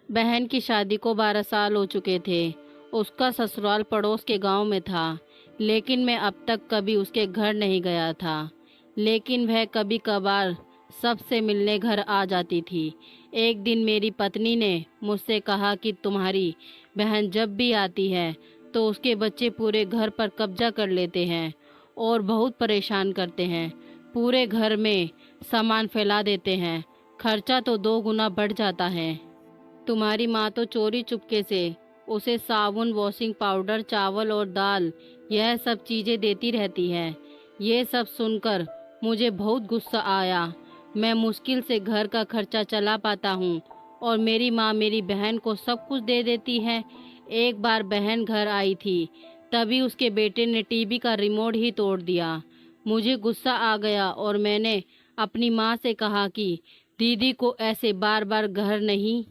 बहन की शादी को 12 साल हो चुके थे। उसका ससुराल पड़ोस के गांव में था, लेकिन मैं अब तक कभी उसके घर नहीं गया था। लेकिन वह कभी कभार सबसे मिलने घर आ जाती थी। एक दिन मेरी पत्नी ने मुझसे कहा कि तुम्हारी बहन जब भी आती है तो उसके बच्चे पूरे घर पर कब्जा कर लेते हैं और बहुत परेशान करते हैं। पूरे घर में सामान फैला देते हैं। खर्चा तो 2 गुना बढ़ जाता है। तुम्हारी माँ तो चोरी चुपके से उसे साबुन, वॉशिंग पाउडर, चावल और दाल, यह सब चीजें देती रहती है। ये सब सुनकर मुझे बहुत गुस्सा आया। मैं मुश्किल से घर का खर्चा चला पाता हूँ और मेरी माँ मेरी बहन को सब कुछ दे देती है। एक बार बहन घर आई थी, तभी उसके बेटे ने टीवी का रिमोट ही तोड़ दिया। मुझे गुस्सा आ गया और मैंने अपनी माँ से कहा कि दीदी को ऐसे बार बार घर नहीं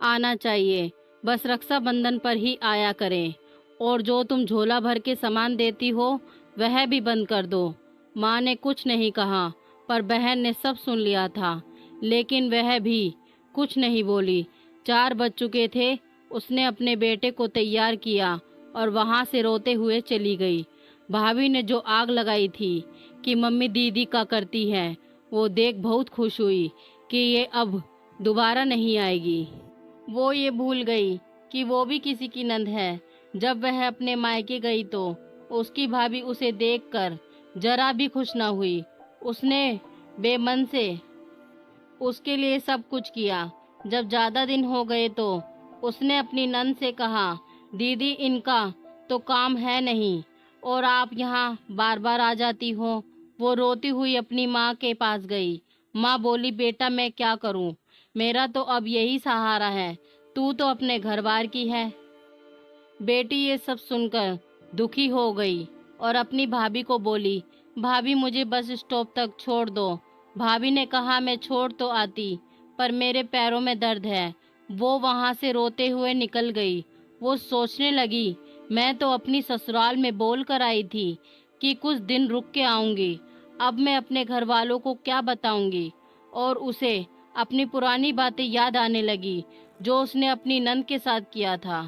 आना चाहिए, बस रक्षाबंधन पर ही आया करें। और जो तुम झोला भर के सामान देती हो वह भी बंद कर दो। माँ ने कुछ नहीं कहा, पर बहन ने सब सुन लिया था, लेकिन वह भी कुछ नहीं बोली। 4 बज चुके थे। उसने अपने बेटे को तैयार किया और वहाँ से रोते हुए चली गई। भाभी ने जो आग लगाई थी कि मम्मी दीदी का करती है, वो देख बहुत खुश हुई कि ये अब दोबारा नहीं आएगी। वो ये भूल गई कि वो भी किसी की नंद है। जब वह अपने मायके गई तो उसकी भाभी उसे देखकर जरा भी खुश ना हुई। उसने बेमन से उसके लिए सब कुछ किया। जब ज्यादा दिन हो गए तो उसने अपनी नंद से कहा, दीदी इनका तो काम है नहीं और आप यहाँ बार बार आ जाती हो। वो रोती हुई अपनी माँ के पास गई। माँ बोली, बेटा मैं क्या करूँ, मेरा तो अब यही सहारा है, तू तो अपने घर बार की है। बेटी ये सब सुनकर दुखी हो गई और अपनी भाभी को बोली, भाभी मुझे बस स्टॉप तक छोड़ दो। भाभी ने कहा, मैं छोड़ तो आती, पर मेरे पैरों में दर्द है। वो वहां से रोते हुए निकल गई। वो सोचने लगी, मैं तो अपनी ससुराल में बोल कर आई थी कि कुछ दिन रुक के आऊंगी। अब मैं अपने घर वालों को क्या बताऊंगी। और उसे अपनी पुरानी बातें याद आने लगी जो उसने अपनी नंद के साथ किया था।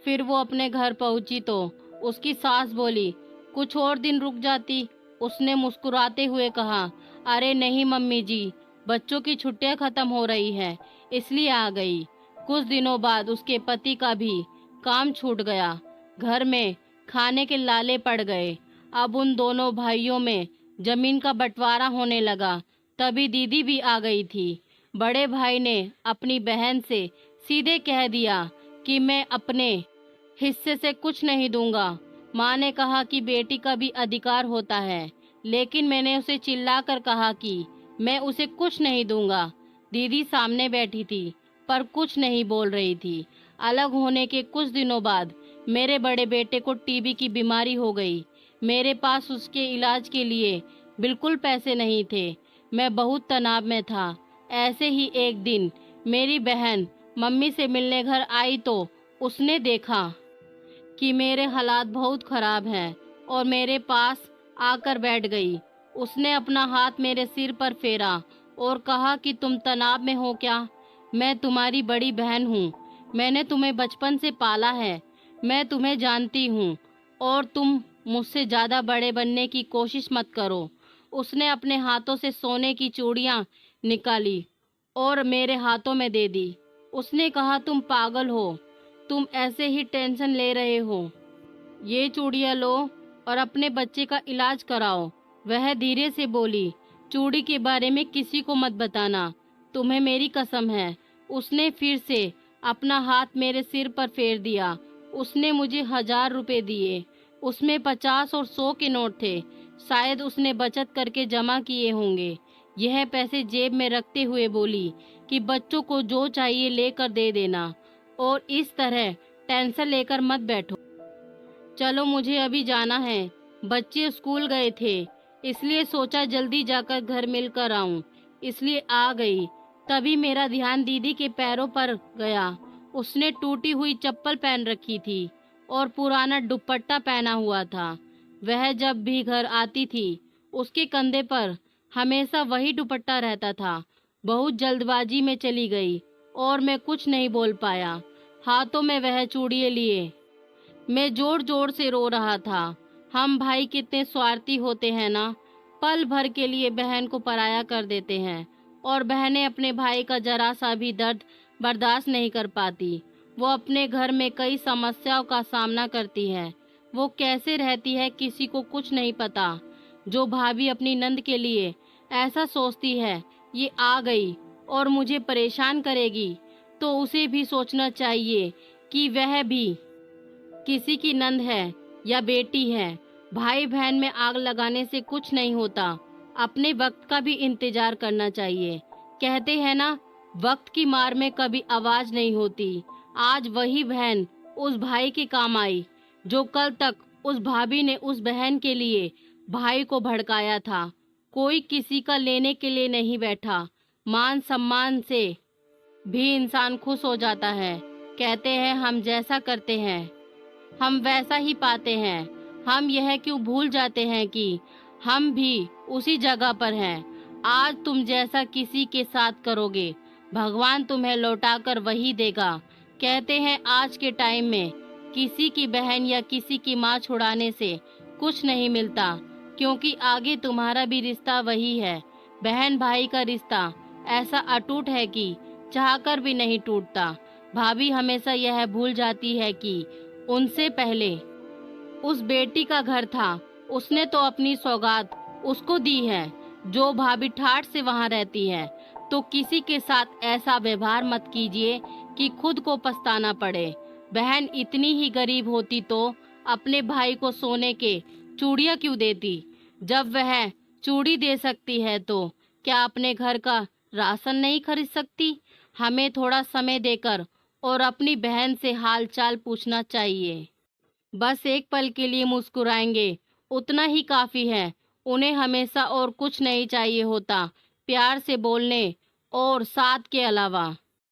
फिर वो अपने घर पहुंची तो उसकी सास बोली, कुछ और दिन रुक जाती। उसने मुस्कुराते हुए कहा, अरे नहीं मम्मी जी, बच्चों की छुट्टियां खत्म हो रही है, इसलिए आ गई। कुछ दिनों बाद उसके पति का भी काम छूट गया। घर में खाने के लाले पड़ गए। अब उन दोनों भाइयों में जमीन का बंटवारा होने लगा। तभी दीदी भी आ गई थी। बड़े भाई ने अपनी बहन से सीधे कह दिया कि मैं अपने हिस्से से कुछ नहीं दूंगा। माँ ने कहा कि बेटी का भी अधिकार होता है, लेकिन मैंने उसे चिल्लाकर कहा कि मैं उसे कुछ नहीं दूंगा। दीदी सामने बैठी थी पर कुछ नहीं बोल रही थी। अलग होने के कुछ दिनों बाद मेरे बड़े बेटे को टीबी की बीमारी हो गई। मेरे पास उसके इलाज के लिए बिल्कुल पैसे नहीं थे। मैं बहुत तनाव में था। ऐसे ही एक दिन मेरी बहन मम्मी से मिलने घर आई तो उसने देखा कि मेरे हालात बहुत खराब हैं और मेरे पास आकर बैठ गई। उसने अपना हाथ मेरे सिर पर फेरा और कहा कि तुम तनाव में हो क्या? मैं तुम्हारी बड़ी बहन हूँ। मैंने तुम्हें बचपन से पाला है। मैं तुम्हें जानती हूँ और तुम मुझसे ज़्यादा बड़े बनने की कोशिश मत करो। उसने अपने हाथों से सोने की चूड़ियाँ निकाली और मेरे हाथों में दे दी। उसने कहा, तुम पागल हो, तुम ऐसे ही टेंशन ले रहे हो, ये चूड़ियाँ लो और अपने बच्चे का इलाज कराओ। वह धीरे से बोली, चूड़ी के बारे में किसी को मत बताना, तुम्हें मेरी कसम है। उसने फिर से अपना हाथ मेरे सिर पर फेर दिया। उसने मुझे 1000 रुपए दिए। उसमें 50 और 100 के नोट थे। शायद उसने बचत करके जमा किए होंगे। यह पैसे जेब में रखते हुए बोली कि बच्चों को जो चाहिए लेकर दे देना और इस तरह टेंशन लेकर मत बैठो। चलो मुझे अभी जाना है। बच्चे स्कूल गए थे, इसलिए सोचा जल्दी जाकर घर मिलकर आऊं, इसलिए आ गई। तभी मेरा ध्यान दीदी के पैरों पर गया। उसने टूटी हुई चप्पल पहन रखी थी और पुराना दुपट्टा पहना हुआ था। वह जब भी घर आती थी उसके कंधे पर हमेशा वही दुपट्टा रहता था। बहुत जल्दबाजी में चली गई और मैं कुछ नहीं बोल पाया। हाथों में वह चूड़ियाँ लिए मैं जोर जोर से रो रहा था। हम भाई कितने स्वार्थी होते हैं ना, पल भर के लिए बहन को पराया कर देते हैं और बहनें अपने भाई का जरा सा भी दर्द बर्दाश्त नहीं कर पाती। वो अपने घर में कई समस्याओं का सामना करती है। वो कैसे रहती है किसी को कुछ नहीं पता। जो भाभी अपनी नंद के लिए ऐसा सोचती है, ये आ गई और मुझे परेशान करेगी, तो उसे भी सोचना चाहिए कि वह भी किसी की नंद है या बेटी है। भाई बहन में आग लगाने से कुछ नहीं होता, अपने वक्त का भी इंतजार करना चाहिए। कहते हैं ना, वक्त की मार में कभी आवाज नहीं होती। आज वही बहन उस भाई के काम आई जो कल तक उस भाभी ने उस बहन के लिए भाई को भड़काया था। कोई किसी का लेने के लिए नहीं बैठा। मान सम्मान से भी इंसान खुश हो जाता है। कहते हैं हम जैसा करते हैं हम वैसा ही पाते हैं। हम यह क्यों भूल जाते हैं कि हम भी उसी जगह पर हैं। आज तुम जैसा किसी के साथ करोगे, भगवान तुम्हें लौटाकर वही देगा। कहते हैं आज के टाइम में किसी की बहन या किसी की माँ छुड़ाने से कुछ नहीं मिलता, क्योंकि आगे तुम्हारा भी रिश्ता वही है। बहन भाई का रिश्ता ऐसा अटूट है कि चाहकर भी नहीं टूटता। भाभी हमेशा यह भूल जाती है कि उनसे पहले उस बेटी का घर था, उसने तो अपनी सौगात उसको दी है। जो भाभी ठाठ से वहां रहती है, तो किसी के साथ ऐसा व्यवहार मत कीजिए कि खुद को पछताना पड़े। बहन इतनी ही गरीब होती तो अपने भाई को सोने के चूड़ियां क्यों देती? जब वह चूड़ी दे सकती है तो क्या अपने घर का राशन नहीं खरीद सकती? हमें थोड़ा समय देकर और अपनी बहन से हाल चाल पूछना चाहिए। बस एक पल के लिए मुस्कुराएंगे, उतना ही काफी है। उन्हें हमेशा और कुछ नहीं चाहिए होता, प्यार से बोलने और साथ के अलावा।